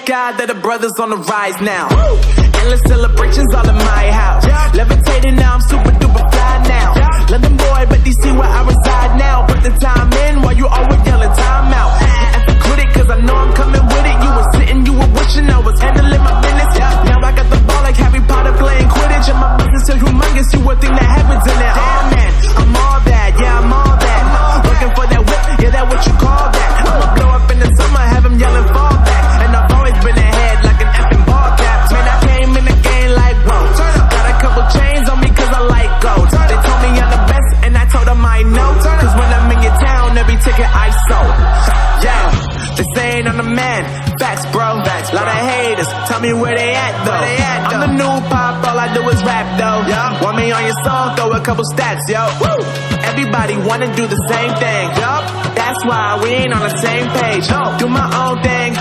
sky that the brothers on the rise now. Endless celebrations all in my house. Levitating now, I'm super duper fly now. London boy, but they see where I reside now. Put the time in while you always yelling time out. And quit it, cause I know I'm coming with it. You were sitting, you were wishing I was handling my business. Now I got the ball like Harry Potter playing Quidditch. And my business is humongous, you would think that happens in it. Oh man, I'm all that, yeah, I'm all that. Looking for that whip, yeah, that what you call that. I'ma blow up in the summer, have him yelling fall back. And I've always been ahead like an effing ball cap. Man, I came in the game like, whoa. Got a couple chains on me cause I like gold. They told me I'm the best and I told them I know. Cause when I'm in your town, every ticket I sold. Yeah, they saying I'm the man. Facts, bro. Facts, lot of haters. Tell me where they at though. I'm the new pop, all I do is rap though. Want me on your song, throw a couple stats, yo. Woo! Everybody wanna do the same thing. Yup, that's why we ain't on the same page. Do my own thing,